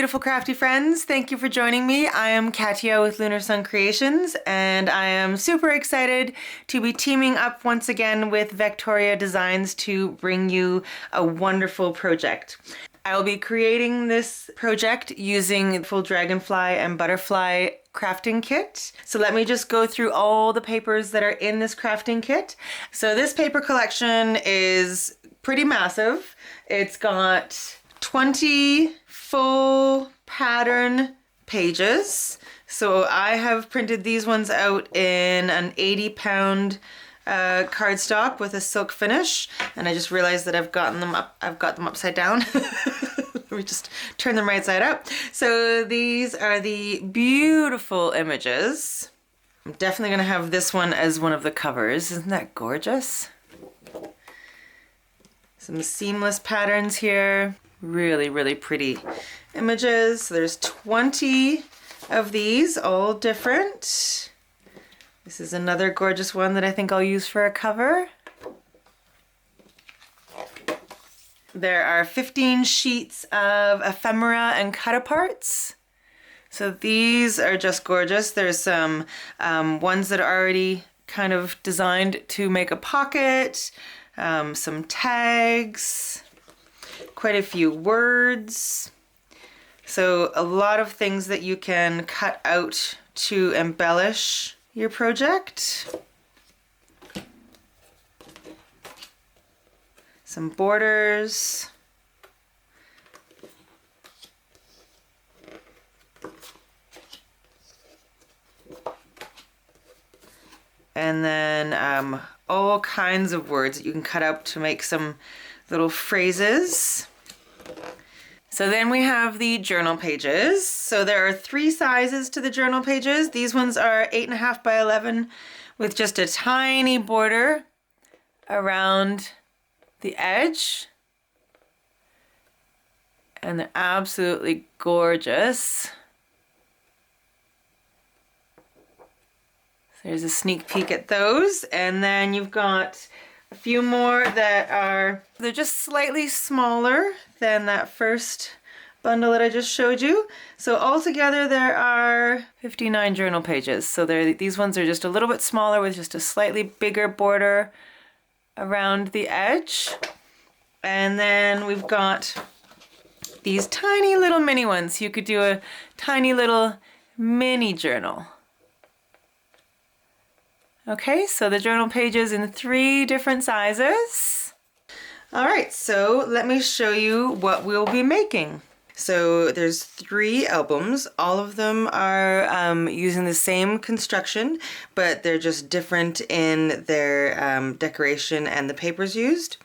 beautiful crafty friends. Thank you for joining me. I am Katia with Lunar Sun Creations, and I am super excited to be teaming up once again with Vectoria Designs to bring you a wonderful project. I will be creating this project using the full Dragonfly and Butterfly crafting kit. So let me just go through all the papers that are in this crafting kit. So this paper collection is pretty massive. It's got 20 full pattern pages. So I have printed these ones out in an 80-pound cardstock with a silk finish, and I just realized that I've got them upside down. Let me just turn them right side up. So these are the beautiful images. I'm definitely gonna have this one as one of the covers. Isn't that gorgeous? Some seamless patterns here. Really, really pretty images. So there's 20 of these, all different. This is another gorgeous one that I think I'll use for a cover. There are 15 sheets of ephemera and cut-aparts. So these are just gorgeous. There's some ones that are already kind of designed to make a pocket, some tags, quite a few words. So a lot of things that you can cut out to embellish your project. Some borders. And then all kinds of words that you can cut out to make some little phrases. So then we have the journal pages. So there are 3 sizes to the journal pages. These ones are 8.5 by 11 with just a tiny border around the edge. And they're absolutely gorgeous. There's a sneak peek at those. And then you've got a few more that are, they're just slightly smaller than that first bundle that I just showed you. So altogether there are 59 journal pages. So these ones are just a little bit smaller with just a slightly bigger border around the edge. And then we've got these tiny little mini ones. You could do a tiny little mini journal. Okay, so the journal pages in 3 different sizes. All right, so let me show you what we'll be making. So there's 3 albums. All of them are using the same construction, but they're just different in their decoration and the papers used.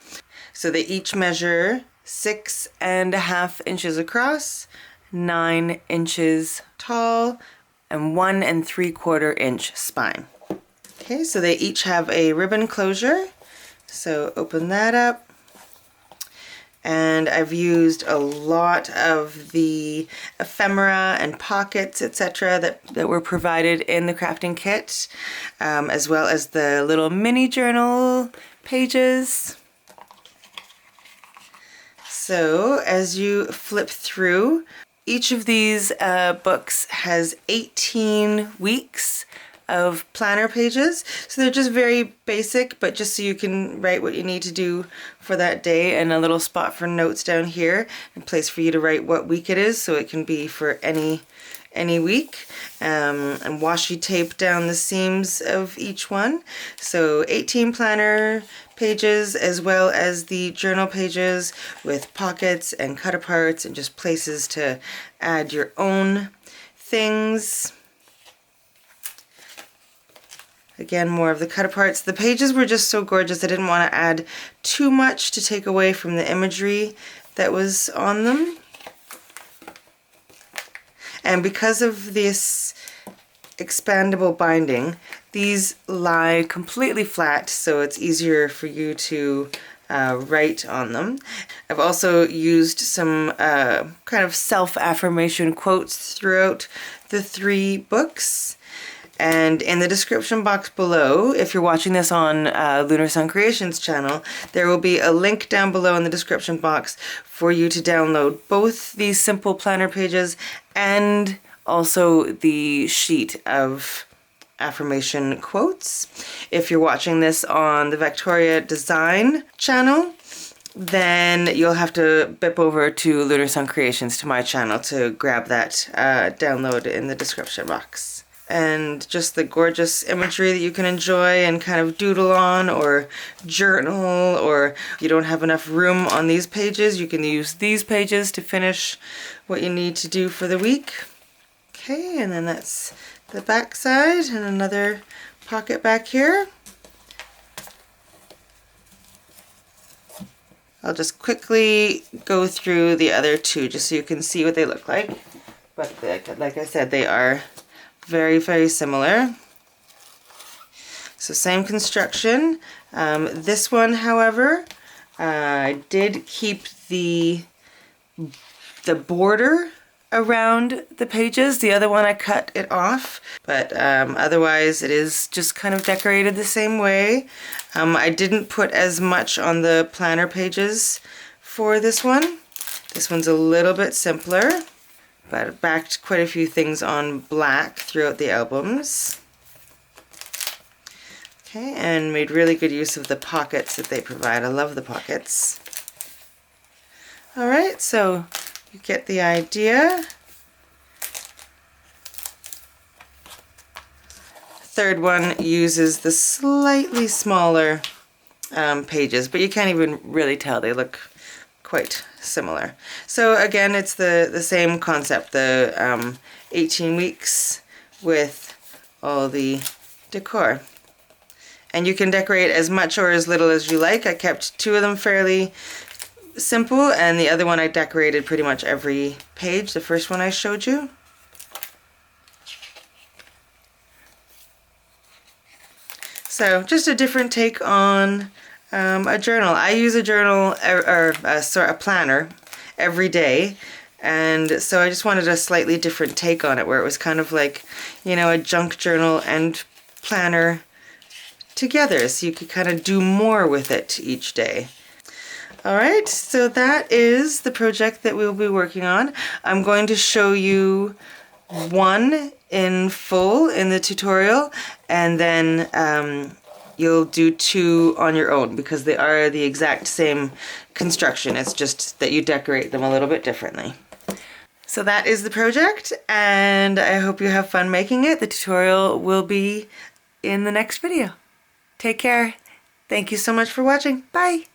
So they each measure 6.5 inches across, 9 inches tall, and 1 3/4 inch spine. Okay, so they each have a ribbon closure. So open that up. And I've used a lot of the ephemera and pockets, etc. that were provided in the crafting kit, as well as the little mini journal pages. So as you flip through, each of these books has 18 weeks of planner pages. So they're just very basic, but just so you can write what you need to do for that day, and a little spot for notes down here, and a place for you to write what week it is, so it can be for any week, and washi tape down the seams of each one. So 18 planner pages, as well as the journal pages with pockets and cut-aparts and just places to add your own things. Again, more of the cut-aparts. The pages were just so gorgeous, I didn't want to add too much to take away from the imagery that was on them. And because of this expandable binding, these lie completely flat, so it's easier for you to write on them. I've also used some kind of self-affirmation quotes throughout the 3 books. And in the description box below, if you're watching this on Lunar Sun Creations channel, there will be a link down below in the description box for you to download both these simple planner pages and also the sheet of affirmation quotes. If you're watching this on the Vectoria Design channel, then you'll have to bip over to Lunar Sun Creations, to my channel, to grab that download in the description box. And just the gorgeous imagery that you can enjoy and kind of doodle on or journal, or if you don't have enough room on these pages, you can use these pages to finish what you need to do for the week. Okay, and then that's the back side, and another pocket back here. I'll just quickly go through the other two just so you can see what they look like. But like I said, they are very, very similar. So same construction. This one, however, I did keep the border around the pages. The other one I cut it off, but otherwise it is just kind of decorated the same way. I didn't put as much on the planner pages for this one. This one's a little bit simpler, but I backed quite a few things on black throughout the albums. Okay, and made really good use of the pockets that they provide. I love the pockets. Alright, so you get the idea. Third one uses the slightly smaller pages, but you can't even really tell. They look quite similar. So again, it's the same concept, the 18 weeks with all the decor. And you can decorate as much or as little as you like. I kept two of them fairly simple, and the other one I decorated pretty much every page, the first one I showed you. So just a different take on a journal. I use a journal, or a planner, every day, and so I just wanted a slightly different take on it, where it was kind of like, you know, a junk journal and planner together, so you could kind of do more with it each day. Alright, so that is the project that we'll be working on. I'm going to show you one in full in the tutorial, and then you'll do two on your own, because they are the exact same construction. It's just that you decorate them a little bit differently. So that is the project, and I hope you have fun making it. The tutorial will be in the next video. Take care. Thank you so much for watching. Bye.